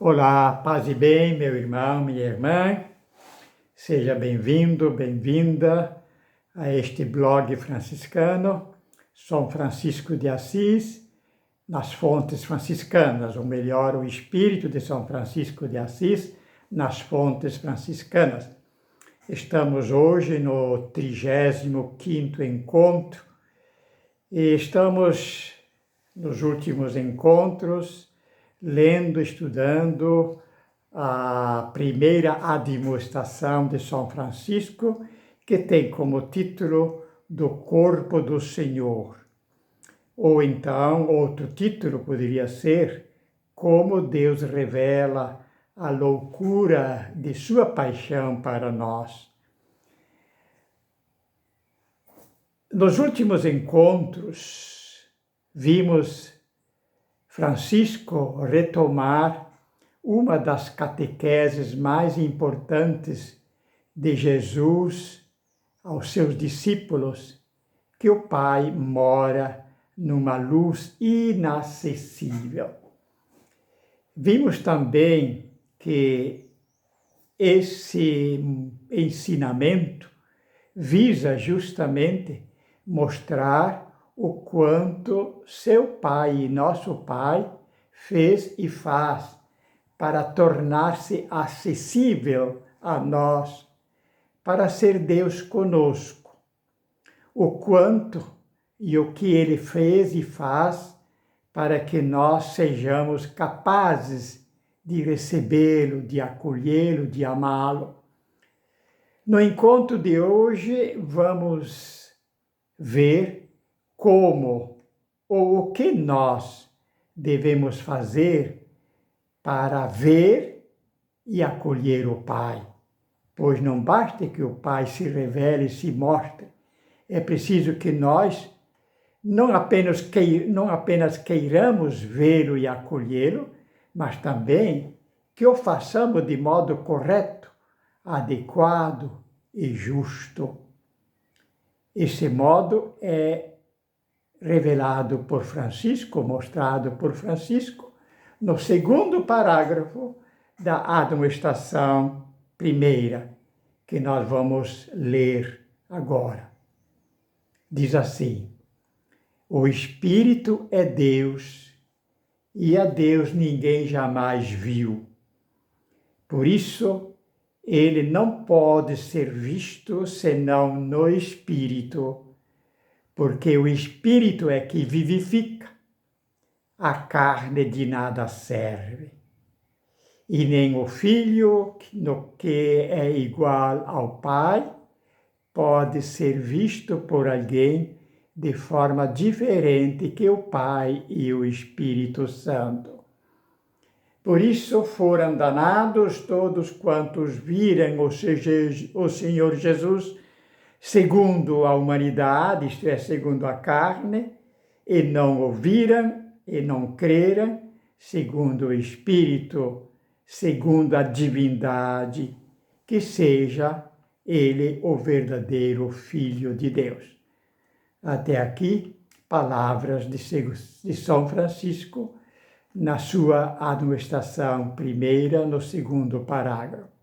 Olá, paz e bem, meu irmão, minha irmã. Seja bem-vindo, bem-vinda a este blog franciscano, São Francisco de Assis, nas fontes franciscanas, ou melhor, o espírito de São Francisco de Assis nas fontes franciscanas. Estamos hoje no 35º encontro e estamos nos últimos encontros lendo, estudando a primeira admoestação de São Francisco, que tem como título Do Corpo do Senhor. Ou então, outro título poderia ser Como Deus revela a loucura de sua paixão para nós. Nos últimos encontros, vimos Francisco retomar uma das catequeses mais importantes de Jesus aos seus discípulos, que o Pai mora numa luz inacessível. Vimos também que esse ensinamento visa justamente mostrar o quanto seu Pai e nosso Pai fez e faz para tornar-se acessível a nós, para ser Deus conosco. O quanto e o que Ele fez e faz para que nós sejamos capazes de recebê-lo, de acolhê-lo, de amá-lo. No encontro de hoje, vamos ver como ou o que nós devemos fazer para ver e acolher o Pai. Pois não basta que o Pai se revele e se mostre, é preciso que nós não apenas queiramos vê-lo e acolhê-lo, mas também que o façamos de modo correto, adequado e justo. Esse modo é revelado por Francisco, mostrado por Francisco, no segundo parágrafo da admoestação primeira, que nós vamos ler agora. Diz assim: o Espírito é Deus, e a Deus ninguém jamais viu. Por isso, ele não pode ser visto senão no Espírito, porque o Espírito é que vivifica, a carne de nada serve. E nem o Filho, no que é igual ao Pai, pode ser visto por alguém de forma diferente que o Pai e o Espírito Santo. Por isso foram danados todos quantos viram o Senhor Jesus segundo a humanidade, isto é, segundo a carne, e não ouviram e não creram, segundo o Espírito, segundo a divindade, que seja ele o verdadeiro Filho de Deus. Até aqui, palavras de São Francisco, na sua admoestação primeira, no segundo parágrafo.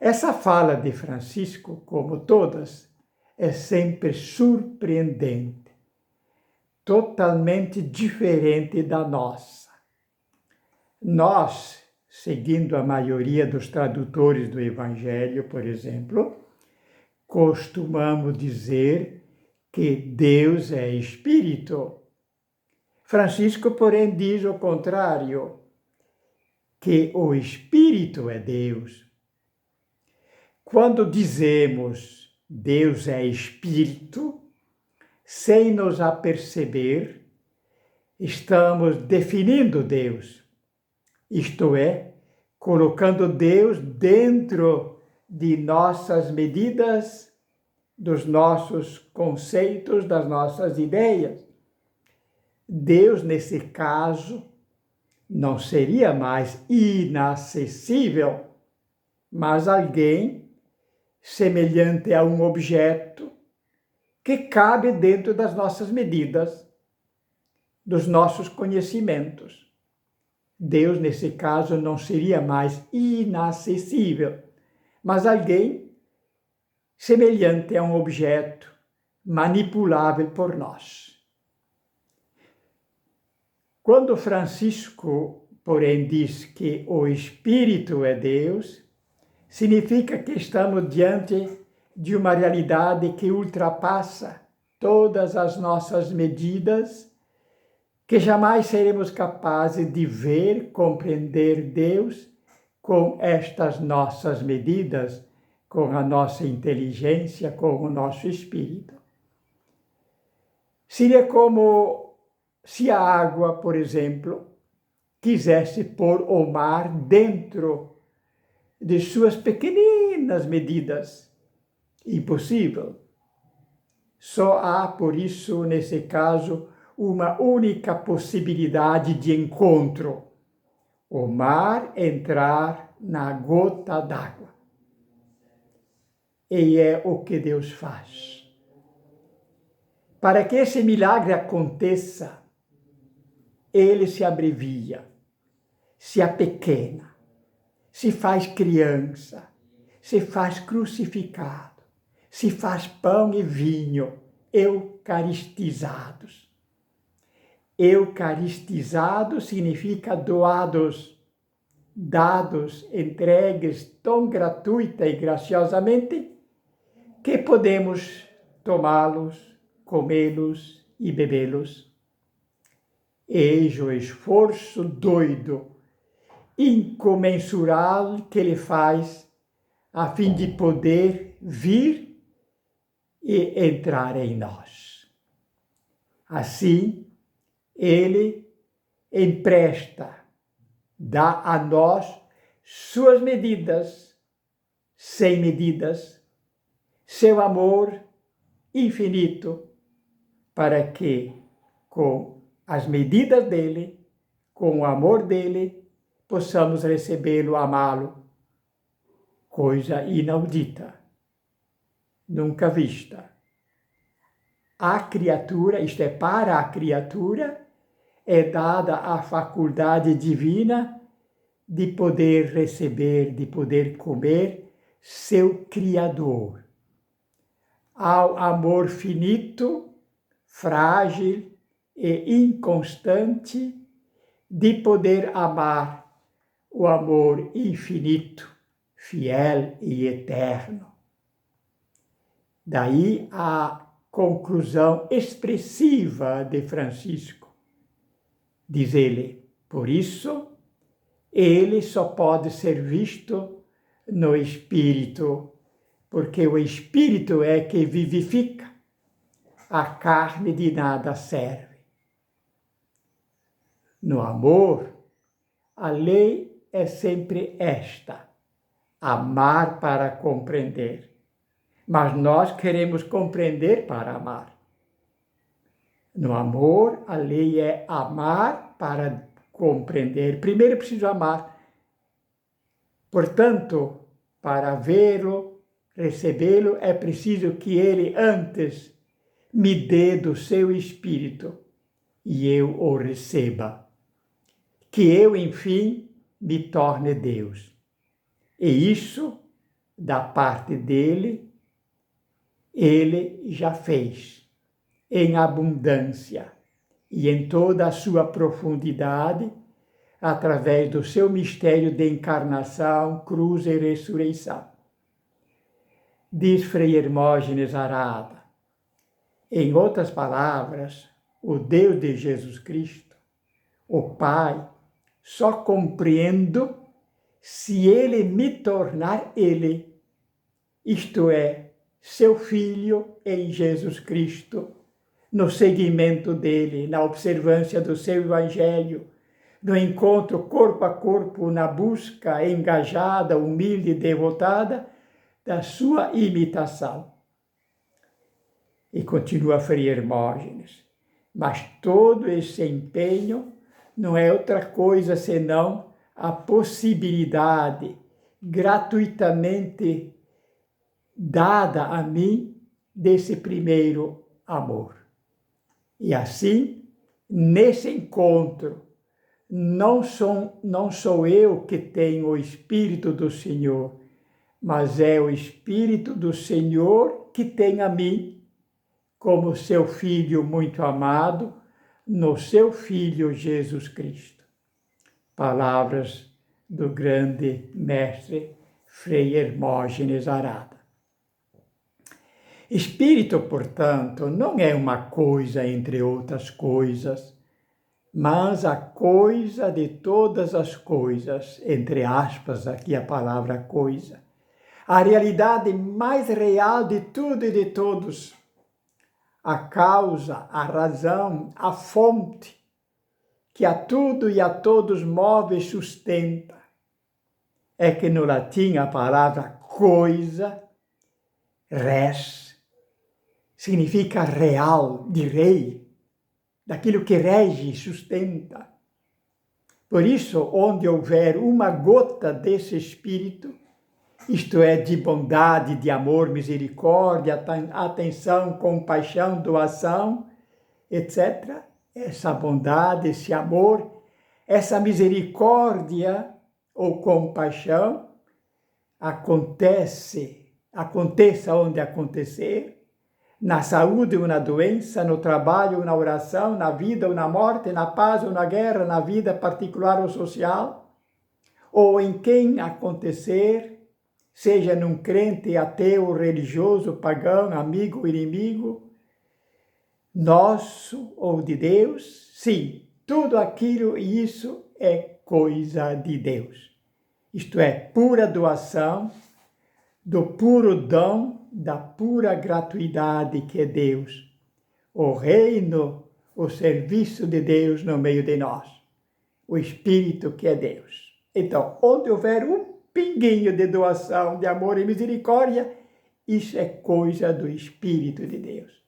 Essa fala de Francisco, como todas, é sempre surpreendente, totalmente diferente da nossa. Nós, seguindo a maioria dos tradutores do Evangelho, por exemplo, costumamos dizer que Deus é Espírito. Francisco, porém, diz o contrário, que o Espírito é Deus. Quando dizemos Deus é Espírito, sem nos aperceber, estamos definindo Deus, isto é, colocando Deus dentro de nossas medidas, dos nossos conceitos, das nossas ideias. Deus, nesse caso, não seria mais inacessível, mas alguém semelhante a um objeto que cabe dentro das nossas medidas, dos nossos conhecimentos. Deus, nesse caso, não seria mais inacessível, mas alguém semelhante a um objeto manipulável por nós. Quando Francisco, porém, diz que o Espírito é Deus, significa que estamos diante de uma realidade que ultrapassa todas as nossas medidas, que jamais seremos capazes de ver, compreender Deus com estas nossas medidas, com a nossa inteligência, com o nosso espírito. Seria como se a água, por exemplo, quisesse pôr o mar dentro de suas pequeninas medidas. Impossível. Só há, por isso, nesse caso, uma única possibilidade de encontro: o mar entrar na gota d'água. E é o que Deus faz. Para que esse milagre aconteça, ele se abrevia, se apequena, se faz criança, se faz crucificado, se faz pão e vinho, eucaristizados. Eucaristizados significa doados, dados, entregues tão gratuita e graciosamente que podemos tomá-los, comê-los e bebê-los. Eis o esforço doido, incomensurável que ele faz a fim de poder vir e entrar em nós. Assim, ele empresta, dá a nós suas medidas, sem medidas, seu amor infinito, para que, com as medidas dele, com o amor dele, possamos recebê-lo, amá-lo. Coisa inaudita, nunca vista. A criatura, isto é, para a criatura, é dada a faculdade divina de poder receber, de poder comer seu Criador. Ao amor finito, frágil e inconstante, de poder amar o amor infinito, fiel e eterno. Daí a conclusão expressiva de Francisco. Diz ele, por isso, ele só pode ser visto no Espírito, porque o Espírito é que vivifica, a carne de nada serve. No amor, a lei é sempre esta: amar para compreender. Mas nós queremos compreender para amar. No amor, a lei é amar para compreender. Primeiro preciso amar. Portanto, para vê-lo, recebê-lo, é preciso que ele antes me dê do seu espírito e eu o receba. Que eu, enfim, me torne Deus. E isso, da parte dele, ele já fez, em abundância e em toda a sua profundidade, através do seu mistério de encarnação, cruz e ressurreição. Diz Frei Hermógenes Arada, em outras palavras, o Deus de Jesus Cristo, o Pai, só compreendo se ele me tornar ele, isto é, seu Filho em Jesus Cristo, no seguimento dele, na observância do seu Evangelho, no encontro corpo a corpo, na busca engajada, humilde e devotada da sua imitação. E continua Frei Hermógenes, mas todo esse empenho não é outra coisa senão a possibilidade gratuitamente dada a mim desse primeiro amor. E assim, nesse encontro, não sou eu que tenho o Espírito do Senhor, mas é o Espírito do Senhor que tem a mim, como seu Filho muito amado, no seu Filho Jesus Cristo. Palavras do grande mestre Frei Hermógenes Arada. Espírito, portanto, não é uma coisa entre outras coisas, mas a coisa de todas as coisas, entre aspas, aqui a palavra coisa, a realidade mais real de tudo e de todos, a causa, a razão, a fonte, que a tudo e a todos move e sustenta. É que no latim a palavra coisa, res, significa real, de rei, daquilo que rege e sustenta. Por isso, onde houver uma gota desse Espírito, isto é, de bondade, de amor, misericórdia, atenção, compaixão, doação, etc., essa bondade, esse amor, essa misericórdia ou compaixão aconteça onde acontecer, na saúde ou na doença, no trabalho ou na oração, na vida ou na morte, na paz ou na guerra, na vida particular ou social, ou em quem acontecer, seja num crente, ateu, religioso, pagão, amigo ou inimigo, nosso ou de Deus, sim, tudo aquilo e isso é coisa de Deus. Isto é, pura doação, do puro dom, da pura gratuidade que é Deus. O reino, o serviço de Deus no meio de nós. O Espírito que é Deus. Então, onde houver um pinguinho de doação, de amor e misericórdia, isso é coisa do Espírito de Deus.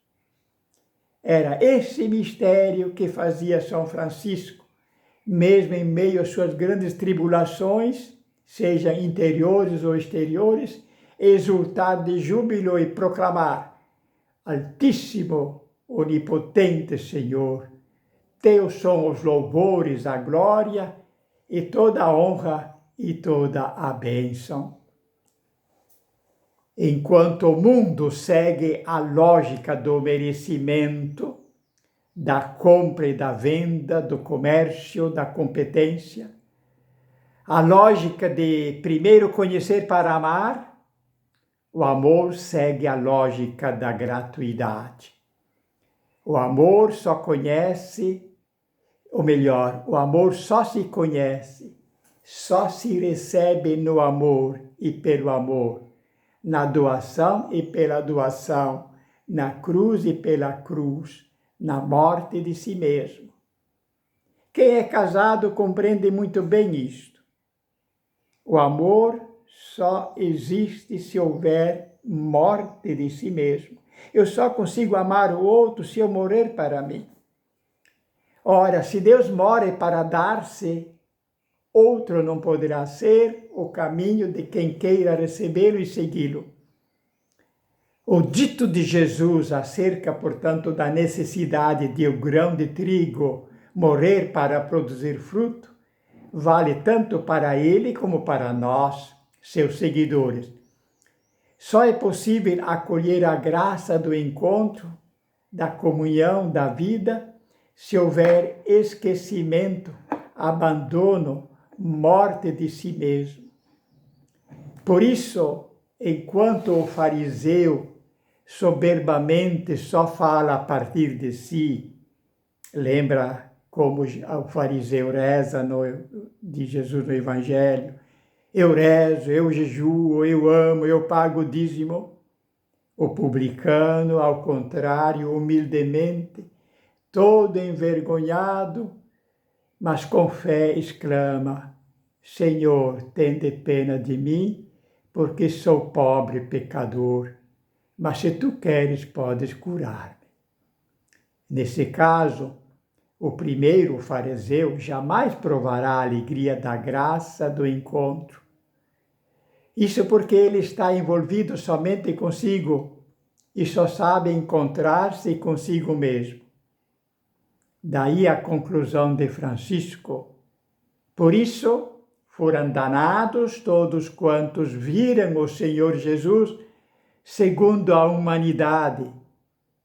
Era esse mistério que fazia São Francisco, mesmo em meio às suas grandes tribulações, seja interiores ou exteriores, exultar de júbilo e proclamar: Altíssimo, onipotente Senhor, teus são os louvores, a glória e toda a honra e toda a bênção. Enquanto o mundo segue a lógica do merecimento, da compra e da venda, do comércio, da competência, a lógica de primeiro conhecer para amar, o amor segue a lógica da gratuidade. O amor só conhece, ou melhor, o amor só se conhece, só se recebe no amor e pelo amor, na doação e pela doação, na cruz e pela cruz, na morte de si mesmo. Quem é casado compreende muito bem isto. O amor só existe se houver morte de si mesmo. Eu só consigo amar o outro se eu morrer para mim. Ora, se Deus morre para dar-se, outro não poderá ser o caminho de quem queira recebê-lo e segui-lo. O dito de Jesus acerca, portanto, da necessidade de o grão de trigo morrer para produzir fruto, vale tanto para ele como para nós, seus seguidores. Só é possível acolher a graça do encontro, da comunhão, da vida, se houver esquecimento, abandono, morte de si mesmo. Por isso, enquanto o fariseu soberbamente só fala a partir de si, lembra como o fariseu reza de Jesus no Evangelho: eu rezo, eu jejuo, eu amo, eu pago o dízimo. O publicano, ao contrário, humildemente, todo envergonhado, mas com fé exclama: Senhor, tende pena de mim, porque sou pobre pecador, mas se tu queres, podes curar-me. Nesse caso, o primeiro, o fariseu, jamais provará a alegria da graça do encontro. Isso porque ele está envolvido somente consigo e só sabe encontrar-se consigo mesmo. Daí a conclusão de Francisco: Por isso, foram danados todos quantos viram o Senhor Jesus segundo a humanidade,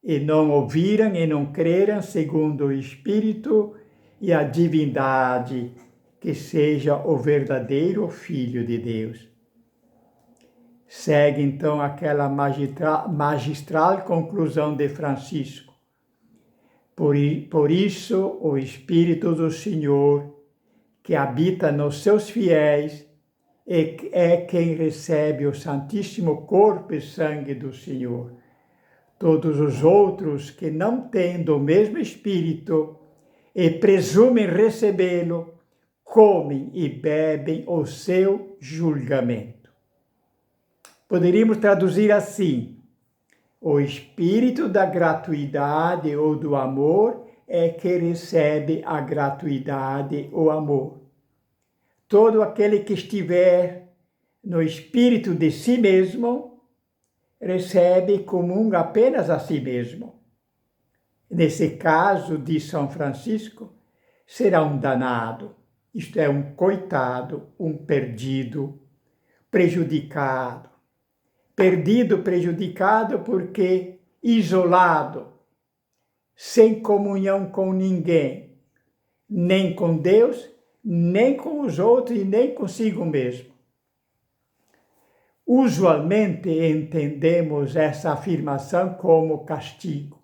e não ouviram e não creram segundo o Espírito e a divindade, que seja o verdadeiro Filho de Deus. Segue então aquela magistral conclusão de Francisco. Por isso, o Espírito do Senhor, que habita nos seus fiéis, é quem recebe o Santíssimo Corpo e Sangue do Senhor. Todos os outros que não têm do mesmo Espírito e presumem recebê-lo, comem e bebem o seu julgamento. Poderíamos traduzir assim: o espírito da gratuidade ou do amor é que recebe a gratuidade ou amor. Todo aquele que estiver no espírito de si mesmo recebe e comunga apenas a si mesmo. Nesse caso de São Francisco, será um danado, isto é, um coitado, um perdido, prejudicado. Perdido, prejudicado porque isolado, sem comunhão com ninguém, nem com Deus, nem com os outros e nem consigo mesmo. Usualmente entendemos essa afirmação como castigo.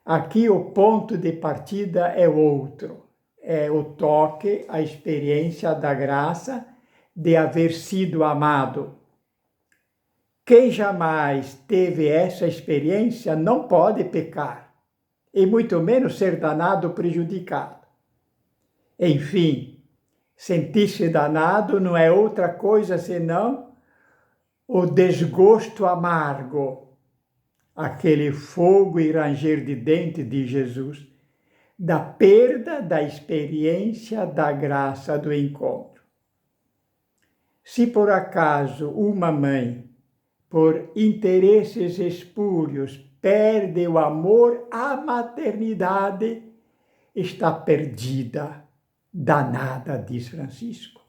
Aqui o ponto de partida é outro, é o toque, a experiência da graça de haver sido amado. Quem jamais teve essa experiência não pode pecar, e muito menos ser danado ou prejudicado. Enfim, sentir-se danado não é outra coisa senão o desgosto amargo, aquele fogo e ranger de dente de Jesus, da perda da experiência da graça do encontro. Se por acaso uma mãe, por interesses espúrios, perde o amor à maternidade, está perdida, danada, diz Francisco.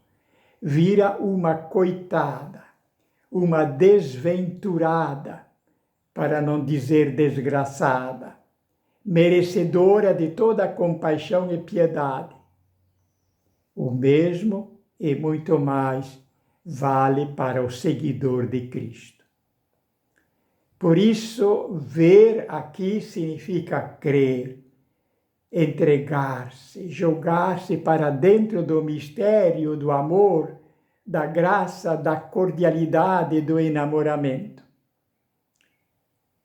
Vira uma coitada, uma desventurada, para não dizer desgraçada, merecedora de toda a compaixão e piedade. O mesmo e muito mais vale para o seguidor de Cristo. Por isso, ver aqui significa crer, entregar-se, jogar-se para dentro do mistério do amor, da graça, da cordialidade, do enamoramento.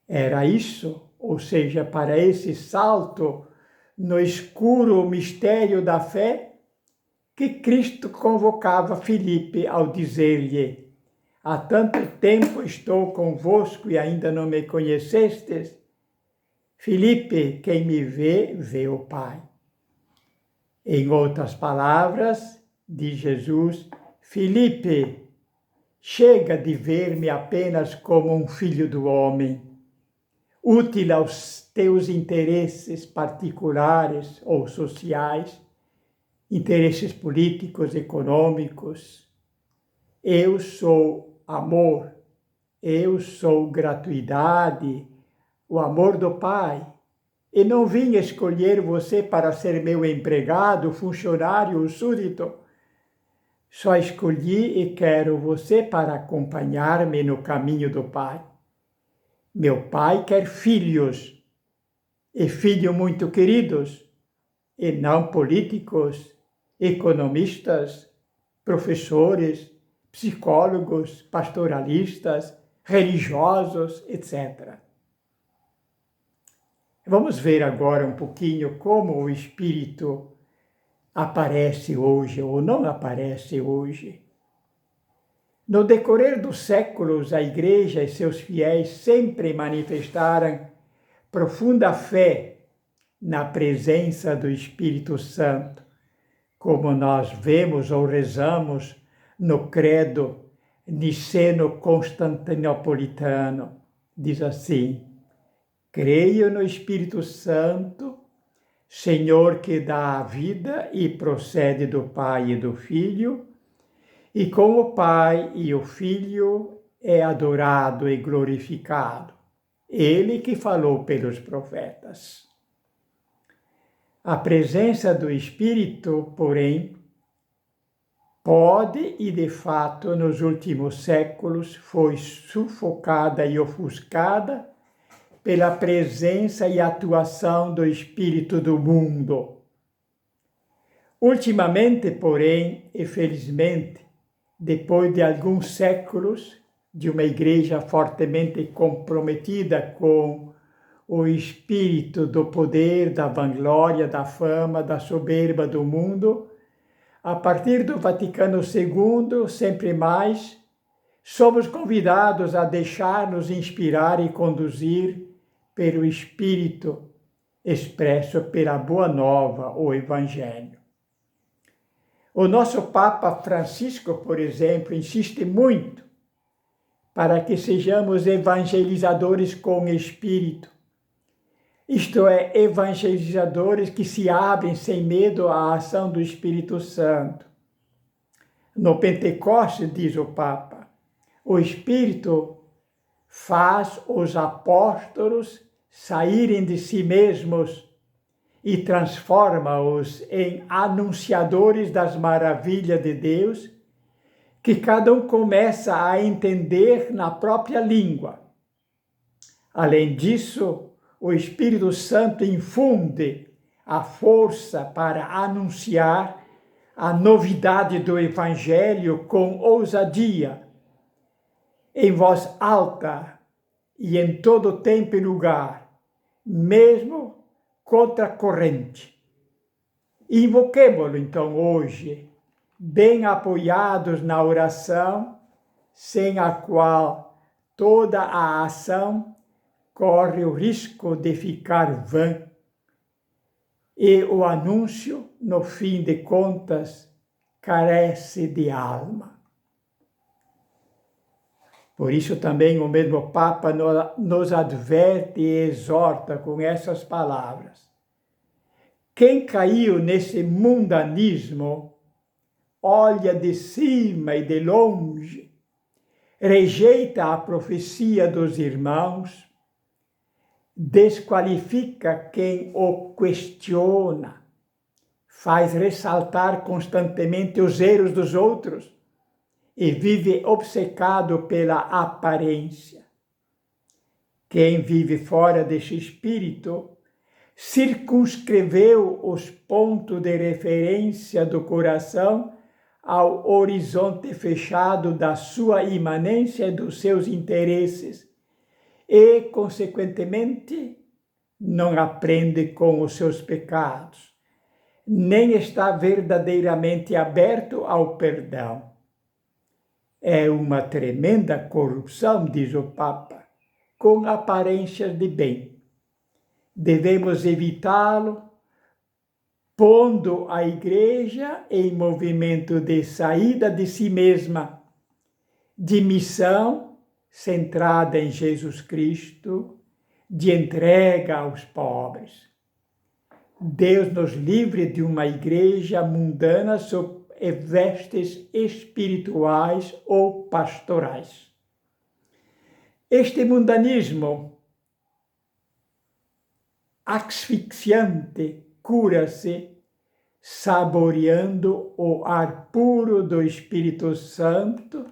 Era isso, ou seja, para esse salto no escuro mistério da fé, que Cristo convocava Filipe ao dizer-lhe: há tanto tempo estou convosco e ainda não me conhecestes? Filipe, quem me vê, vê o Pai. Em outras palavras, diz Jesus: Filipe, chega de ver-me apenas como um filho do homem, útil aos teus interesses particulares ou sociais, interesses políticos, econômicos. Eu sou amor, eu sou gratuidade, o amor do Pai. E não vim escolher você para ser meu empregado, funcionário ou súdito. Só escolhi e quero você para acompanhar-me no caminho do Pai. Meu Pai quer filhos, e filhos muito queridos, e não políticos, economistas, professores, psicólogos, pastoralistas, religiosos, etc. Vamos ver agora um pouquinho como o Espírito aparece hoje ou não aparece hoje. No decorrer dos séculos, a Igreja e seus fiéis sempre manifestaram profunda fé na presença do Espírito Santo, como nós vemos ou rezamos no credo niceno-constantinopolitano. Diz assim: creio no Espírito Santo, Senhor que dá a vida e procede do Pai e do Filho, e com o Pai e o Filho é adorado e glorificado. Ele que falou pelos profetas. A presença do Espírito, porém, pode e de fato nos últimos séculos foi sufocada e ofuscada pela presença e atuação do espírito do mundo. Ultimamente, porém, e felizmente, depois de alguns séculos de uma igreja fortemente comprometida com o espírito do poder, da vanglória, da fama, da soberba do mundo, a partir do Vaticano II, sempre mais, somos convidados a deixar-nos inspirar e conduzir pelo Espírito expresso pela Boa Nova, o Evangelho. O nosso Papa Francisco, por exemplo, insiste muito para que sejamos evangelizadores com Espírito, isto é, evangelizadores que se abrem sem medo à ação do Espírito Santo. No Pentecostes, diz o Papa, o Espírito faz os apóstolos saírem de si mesmos e transforma-os em anunciadores das maravilhas de Deus, que cada um começa a entender na própria língua. Além disso, o Espírito Santo infunde a força para anunciar a novidade do Evangelho com ousadia, em voz alta e em todo tempo e lugar, mesmo contra a corrente. Invoquemo-lo, então, hoje, bem apoiados na oração, sem a qual toda a ação corre o risco de ficar vã, e o anúncio, no fim de contas, carece de alma. Por isso também o mesmo Papa nos adverte e exorta com essas palavras. Quem caiu nesse mundanismo, olha de cima e de longe, rejeita a profecia dos irmãos, desqualifica quem o questiona, faz ressaltar constantemente os erros dos outros e vive obcecado pela aparência. Quem vive fora desse espírito circunscreveu os pontos de referência do coração ao horizonte fechado da sua imanência e dos seus interesses e, consequentemente, não aprende com os seus pecados, nem está verdadeiramente aberto ao perdão. É uma tremenda corrupção, diz o Papa, com aparências de bem. Devemos evitá-lo, pondo a Igreja em movimento de saída de si mesma, de missão centrada em Jesus Cristo, de entrega aos pobres. Deus nos livre de uma igreja mundana sob vestes espirituais ou pastorais. Este mundanismo asfixiante cura-se saboreando o ar puro do Espírito Santo,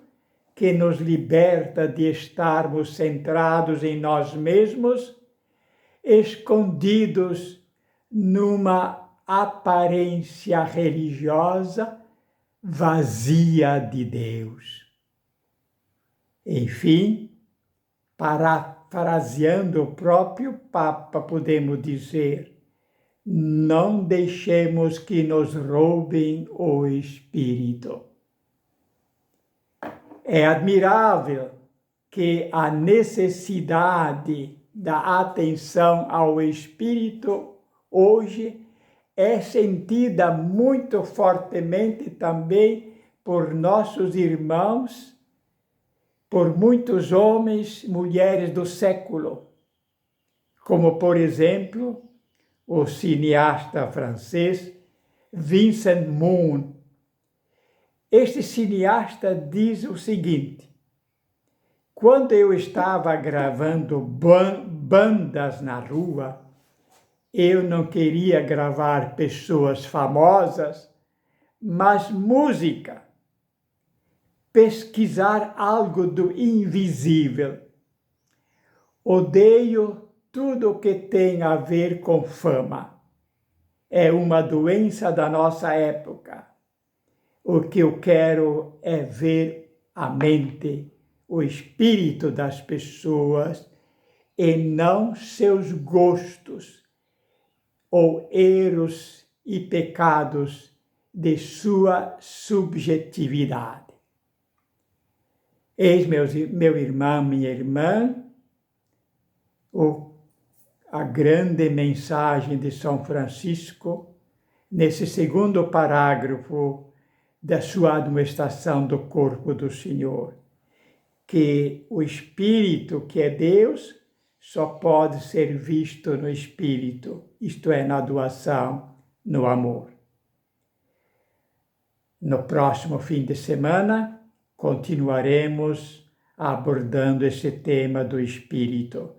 que nos liberta de estarmos centrados em nós mesmos, escondidos numa aparência religiosa vazia de Deus. Enfim, parafraseando o próprio Papa, podemos dizer: não deixemos que nos roubem o Espírito. É admirável que a necessidade da atenção ao Espírito hoje é sentida muito fortemente também por nossos irmãos, por muitos homens e mulheres do século, como, por exemplo, o cineasta francês Vincent Moon. Este cineasta diz o seguinte: quando eu estava gravando bandas na rua, eu não queria gravar pessoas famosas, mas música. Pesquisar algo do invisível. Odeio tudo o que tem a ver com fama. É uma doença da nossa época. O que eu quero é ver a mente, o espírito das pessoas e não seus gostos ou erros e pecados de sua subjetividade. Eis, meu irmão, minha irmã, a grande mensagem de São Francisco, nesse segundo parágrafo da sua admoestação do corpo do Senhor, que o Espírito, que é Deus, só pode ser visto no Espírito, isto é, na doação, no amor. No próximo fim de semana, continuaremos abordando esse tema do Espírito,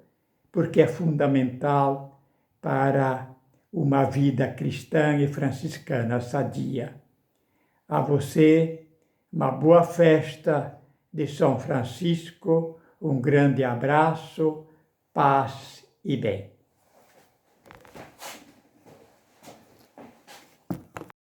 porque é fundamental para uma vida cristã e franciscana sadia. A você, uma boa festa de São Francisco, um grande abraço, paz e bem.